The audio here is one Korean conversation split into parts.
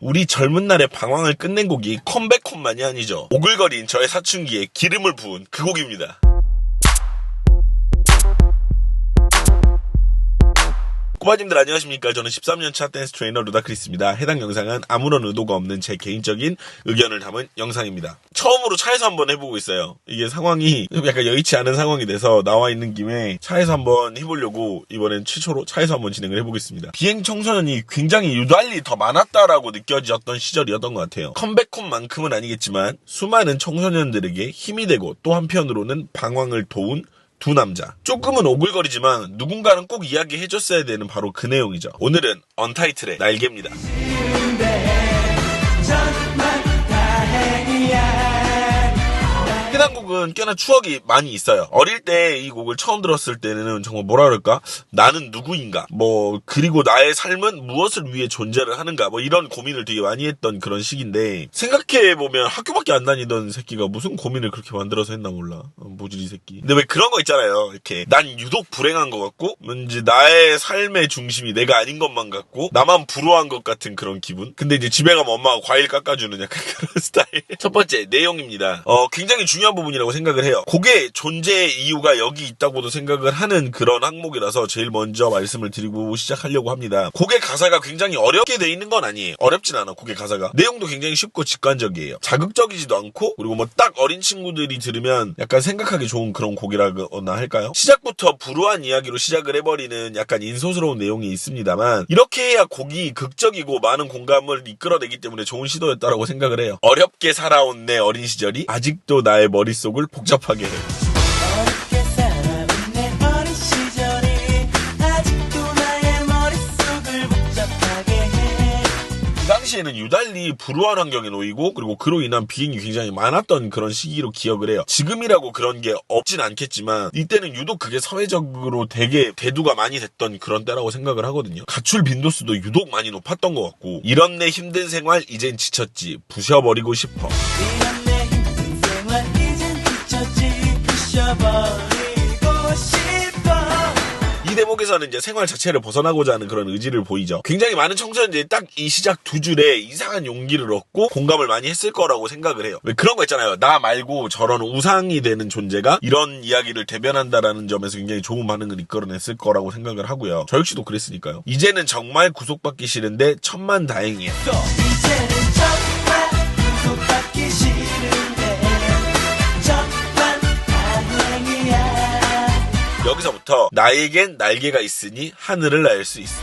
우리 젊은 날의 방황을 끝낸 곡이 컴백홈만이 아니죠. 오글거린 저의 사춘기에 기름을 부은 그 곡입니다. 꼬마님들 안녕하십니까. 저는 13년차 댄스 트레이너 루다크리스입니다. 해당 영상은 아무런 의도가 없는 제 개인적인 의견을 담은 영상입니다. 처음으로 차에서 한번 해보고 있어요. 이게 상황이 약간 여의치 않은 상황이 돼서 나와 있는 김에 차에서 한번 해보려고 이번엔 최초로 차에서 한번 진행을 해보겠습니다. 비행 청소년이 굉장히 유달리 더 많았다라고 느껴졌던 시절이었던 것 같아요. 컴백홈만큼은 아니겠지만 수많은 청소년들에게 힘이 되고 또 한편으로는 방황을 도운 두 남자. 조금은 오글거리지만 누군가는 꼭 이야기해줬어야 되는 바로 그 내용이죠. 오늘은 언타이틀의 날개입니다. 해당 곡은 꽤나 추억이 많이 있어요. 어릴 때 이 곡을 처음 들었을 때는 정말 뭐라 그럴까? 나는 누구인가? 그리고 나의 삶은 무엇을 위해 존재를 하는가? 이런 고민을 되게 많이 했던 그런 시기인데, 생각해보면 학교밖에 안 다니던 새끼가 무슨 고민을 그렇게 만들어서 했나 몰라. 모질이 새끼. 근데 왜 그런 거 있잖아요. 이렇게 난 유독 불행한 것 같고, 왠지 나의 삶의 중심이 내가 아닌 것만 같고, 나만 불우한 것 같은 그런 기분? 근데 이제 집에 가면 엄마가 과일 깎아주는 약간 그런 스타일. 첫 번째, 내용입니다. 굉장히 중요한 부분이라고 생각을 해요. 곡의 존재의 이유가 여기 있다고도 생각을 하는 그런 항목이라서 제일 먼저 말씀을 드리고 시작하려고 합니다. 곡의 가사가 굉장히 어렵게 돼 있는 건 아니에요. 어렵진 않아, 곡의 가사가. 내용도 굉장히 쉽고 직관적이에요. 자극적이지도 않고, 그리고 딱 어린 친구들이 들으면 약간 생각하기 좋은 그런 곡이라거나 할까요? 시작부터 불우한 이야기로 시작을 해버리는 약간 인소스러운 내용이 있습니다만, 이렇게 해야 곡이 극적이고 많은 공감을 이끌어내기 때문에 좋은 시도였다라고 생각을 해요. 어렵게 살아온 내 어린 시절이 아직도 나의 머릿속을 복잡하게 해요. 그 당시에는 유달리 불우한 환경에 놓이고, 그리고 그로 인한 비행이 굉장히 많았던 그런 시기로 기억을 해요. 지금이라고 그런 게 없진 않겠지만 이때는 유독 그게 사회적으로 되게 대두가 많이 됐던 그런 때라고 생각을 하거든요. 가출 빈도수도 유독 많이 높았던 것 같고, 이런 내 힘든 생활 이젠 지쳤지 부셔버리고 싶어. 이 대목에서는 이제 생활 자체를 벗어나고자 하는 그런 의지를 보이죠. 굉장히 많은 청소년들이 딱 이 시작 두 줄에 이상한 용기를 얻고 공감을 많이 했을 거라고 생각을 해요. 왜 그런 거 있잖아요. 나 말고 저런 우상이 되는 존재가 이런 이야기를 대변한다라는 점에서 굉장히 좋은 반응을 이끌어냈을 거라고 생각을 하고요. 저 역시도 그랬으니까요. 이제는 정말 구속받기 싫은데 천만 다행이야. 여기서부터 나에겐 날개가 있으니 하늘을 날 수 있어.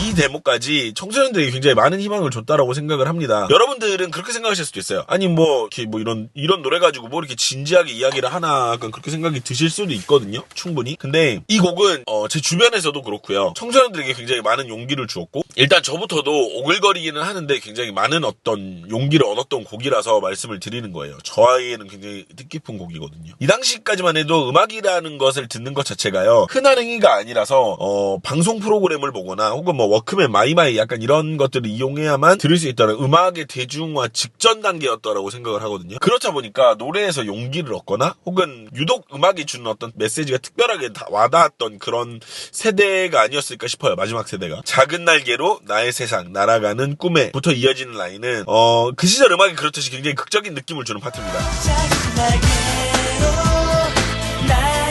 이 대목까지 청소년들이 굉장히 많은 희망을 줬다라고 생각을 합니다. 여러분들은 그렇게 생각하실 수도 있어요. 아니 이렇게 이런 노래 가지고 이렇게 진지하게 이야기를 하나, 약간 그렇게 생각이 드실 수도 있거든요. 충분히. 근데 이 곡은 제 주변에서도 그렇고요. 청소년들에게 굉장히 많은 용기를 주었고, 일단 저부터도 오글거리기는 하는데 굉장히 많은 어떤 용기를 얻었던 곡이라서 말씀을 드리는 거예요. 저에게는 굉장히 뜻깊은 곡이거든요. 이 당시까지만 해도 음악이라는 것을 듣는 것 자체가요, 흔한 행위가 아니라서 방송 프로그램을 보거나 혹은 워크맨 마이마이 약간 이런 것들을 이용해야만 들을 수 있다는 음악의 대중화 직전 단계였다라고 생각을 하거든요. 그렇다 보니까 노래에서 용기를 얻거나 혹은 유독 음악이 주는 어떤 메시지가 특별하게 와닿았던 그런 세대가 아니었을까 싶어요. 마지막 세대가. 작은 날개로 나의 세상 날아가는 꿈에부터 이어지는 라인은 그 시절 음악이 그렇듯이 굉장히 극적인 느낌을 주는 파트입니다. 작은 날개로 나의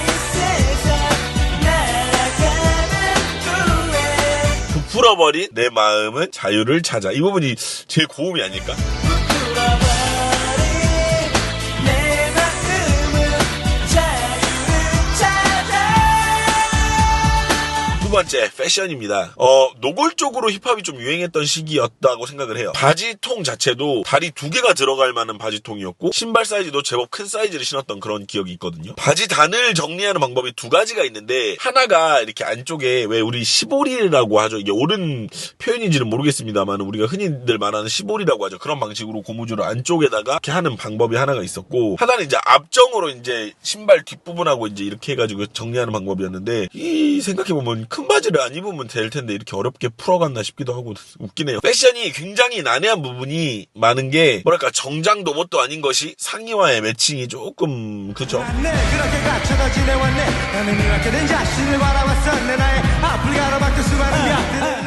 풀어버린 내 마음은 자유를 찾아. 이 부분이 제일 고음이 아닐까? 두 번째, 패션입니다. 노골적으로 힙합이 좀 유행했던 시기였다고 생각을 해요. 바지통 자체도 다리 2개가 들어갈 만한 바지통이었고, 신발 사이즈도 제법 큰 사이즈를 신었던 그런 기억이 있거든요. 바지 단을 정리하는 방법이 2가지가 있는데, 하나가 이렇게 안쪽에 왜 우리 시보리라고 하죠. 이게 옳은 표현인지는 모르겠습니다만 우리가 흔히들 말하는 시보리라고 하죠. 그런 방식으로 고무줄을 안쪽에다가 이렇게 하는 방법이 하나가 있었고, 하나는 이제 앞정으로 이제 신발 뒷부분하고 이제 이렇게 해가지고 정리하는 방법이었는데, 이 생각해보면 큰 큰 바지를 안 입으면 될 텐데 이렇게 어렵게 풀어갔나 싶기도 하고 웃기네요. 패션이 굉장히 난해한 부분이 많은 게 뭐랄까 정장도 뭣도 아닌 것이 상의와의 매칭이 조금 그죠?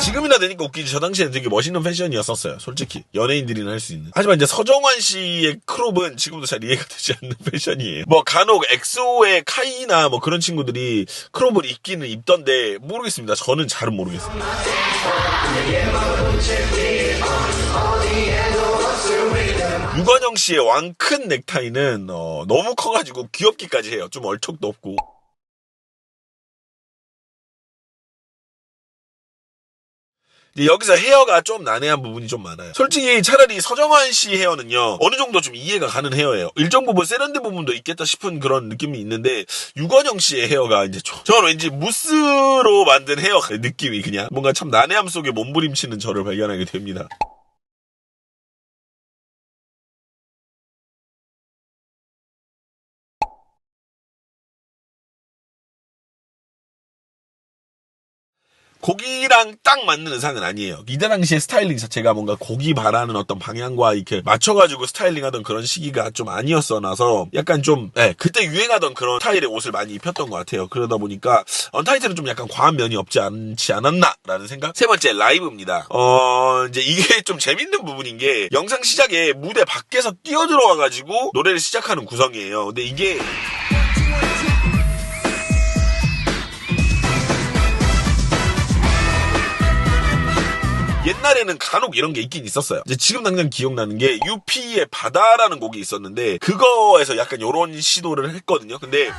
지금이나 되니까 웃기지 저 당시에는 되게 멋있는 패션이었었어요. 솔직히 연예인들이나 할 수 있는. 하지만 이제 서정환 씨의 크롭은 지금도 잘 이해가 되지 않는 패션이에요. 뭐 간혹 엑소의 카이나 뭐 그런 친구들이 크롭을 입기는 입던데 모르겠습니다. 저는 잘은 모르겠습니다. 유건영 씨의 왕큰 넥타이는 너무 커가지고 귀엽기까지 해요. 좀 얼척도 없고. 여기서 헤어가 좀 난해한 부분이 좀 많아요. 솔직히 차라리 서정환 씨 헤어는요 어느 정도 좀 이해가 가는 헤어예요. 일정 부분 세련된 부분도 있겠다 싶은 그런 느낌이 있는데 유건영 씨의 헤어가 이제 저는 왠지 무스로 만든 헤어 느낌이 그냥 뭔가 참 난해함 속에 몸부림치는 저를 발견하게 됩니다. 고기랑 딱 맞는 의상은 아니에요. 이때 당시의 스타일링 자체가 뭔가 고기 바라는 어떤 방향과 이렇게 맞춰가지고 스타일링하던 그런 시기가 좀 아니었어나서 약간 좀 그때 유행하던 그런 스타일의 옷을 많이 입혔던 것 같아요. 그러다 보니까 언타이틀은 좀 약간 과한 면이 없지 않지 않았나라는 생각. 세 번째 라이브입니다. 이제 이게 좀 재밌는 부분인 게 영상 시작에 무대 밖에서 뛰어들어와가지고 노래를 시작하는 구성이에요. 근데 이게 옛날에는 간혹 이런 게 있긴 있었어요. 이제 지금 당장 기억나는 게 UP의 바다라는 곡이 있었는데 그거에서 약간 요런 시도를 했거든요. 근데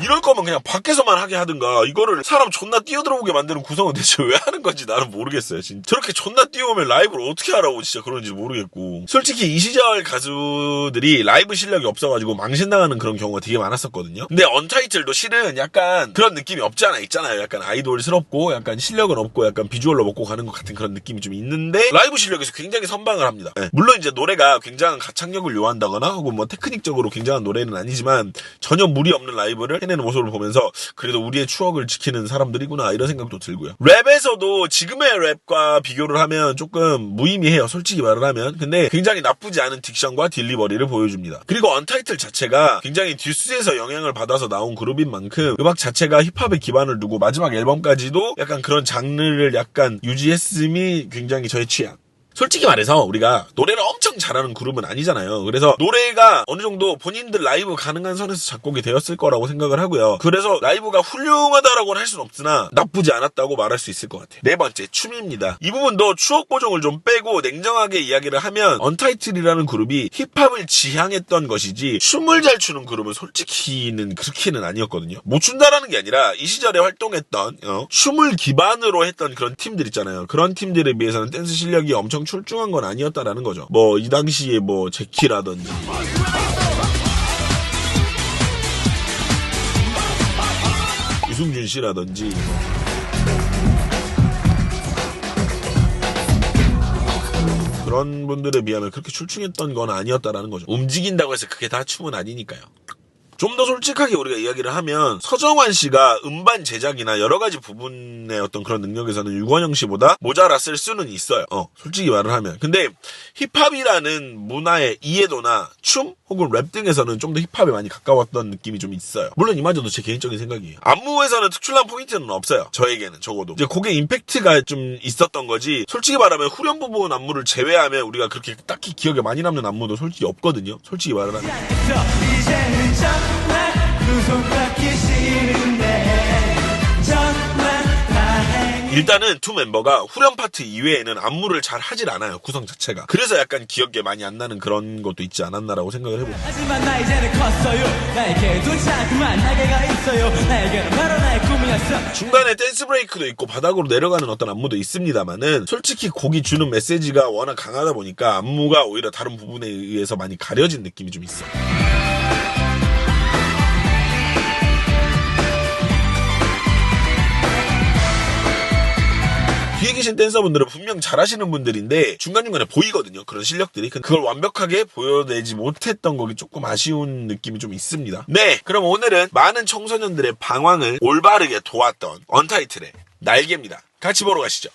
이럴 거면 그냥 밖에서만 하게 하든가 이거를 사람 존나 뛰어들어오게 만드는 구성은 대체 왜 하는 건지 나는 모르겠어요. 진짜 저렇게 존나 뛰어오면 라이브를 어떻게 하라고 진짜 그런지 모르겠고. 솔직히 이 시절 가수들이 라이브 실력이 없어가지고 망신당하는 그런 경우가 되게 많았었거든요. 근데 언타이틀도 실은 약간 그런 느낌이 없지 않아 있잖아요. 약간 아이돌스럽고 약간 실력은 없고 약간 비주얼로 먹고 가는 것 같은 그런 느낌이 좀 있는데 라이브 실력에서 굉장히 선방을 합니다. 물론 이제 노래가 굉장한 가창력을 요한다거나 혹은 뭐 테크닉적으로 굉장한 노래는 아니지만 전혀 무리 없는 라이브를 해내는 모습을 보면서 그래도 우리의 추억을 지키는 사람들이구나 이런 생각도 들고요. 랩에서도 지금의 랩과 비교를 하면 조금 무의미해요. 솔직히 말을 하면. 근데 굉장히 나쁘지 않은 딕션과 딜리버리를 보여줍니다. 그리고 언타이틀 자체가 굉장히 듀스에서 영향을 받아서 나온 그룹인 만큼 음악 자체가 힙합에 기반을 두고 마지막 앨범까지도 약간 그런 장르를 약간 유지했음이 굉장히 저의 취향. 솔직히 말해서 우리가 노래를 엄청 잘하는 그룹은 아니잖아요. 그래서 노래가 어느 정도 본인들 라이브 가능한 선에서 작곡이 되었을 거라고 생각을 하고요. 그래서 라이브가 훌륭하다라고는 할 수는 없으나 나쁘지 않았다고 말할 수 있을 것 같아요. 네 번째, 춤입니다. 이 부분도 추억 보정을 좀 빼고 냉정하게 이야기를 하면 언타이틀이라는 그룹이 힙합을 지향했던 것이지 춤을 잘 추는 그룹은 솔직히는 그렇게는 아니었거든요. 못 춘다라는 게 아니라 이 시절에 활동했던 춤을 기반으로 했던 그런 팀들 있잖아요. 그런 팀들에 비해서는 댄스 실력이 엄청 출중한 건 아니었다라는 거죠. 뭐 이 당시에 뭐 제키라든지 유승준 씨라든지 그런 분들에 비하면 그렇게 출중했던 건 아니었다라는 거죠. 움직인다고 해서 그게 다 춤은 아니니까요. 좀 더 솔직하게 우리가 이야기를 하면 서정환 씨가 음반 제작이나 여러 가지 부분의 어떤 그런 능력에서는 유건영 씨보다 모자랐을 수는 있어요. 솔직히 말을 하면. 근데 힙합이라는 문화의 이해도나 춤 혹은 랩 등에서는 좀 더 힙합에 많이 가까웠던 느낌이 좀 있어요. 물론 이마저도 제 개인적인 생각이에요. 안무에서는 특출난 포인트는 없어요. 저에게는 적어도. 이제 곡의 임팩트가 좀 있었던 거지. 솔직히 말하면 후렴 부분 안무를 제외하면 우리가 그렇게 딱히 기억에 많이 남는 안무도 솔직히 없거든요. 솔직히 말을 하면. 일단은 투 멤버가 후렴 파트 이외에는 안무를 잘 하질 않아요. 구성 자체가. 그래서 약간 기억에 많이 안 나는 그런 것도 있지 않았나라고 생각을 해봅니다. 하지만 나 이제는 컸어요. 나에게도 자꾸만 날개가 있어요. 나에게는 바로 나의 꿈이었어. 중간에 댄스 브레이크도 있고 바닥으로 내려가는 어떤 안무도 있습니다만은 솔직히 곡이 주는 메시지가 워낙 강하다 보니까 안무가 오히려 다른 부분에 의해서 많이 가려진 느낌이 좀 있어요. 뒤에 계신 댄서분들은 분명 잘하시는 분들인데 중간중간에 보이거든요. 그런 실력들이. 그걸 완벽하게 보여내지 못했던 거기 조금 아쉬운 느낌이 좀 있습니다. 네, 그럼 오늘은 많은 청소년들의 방황을 올바르게 도왔던 언타이틀의 날개입니다. 같이 보러 가시죠.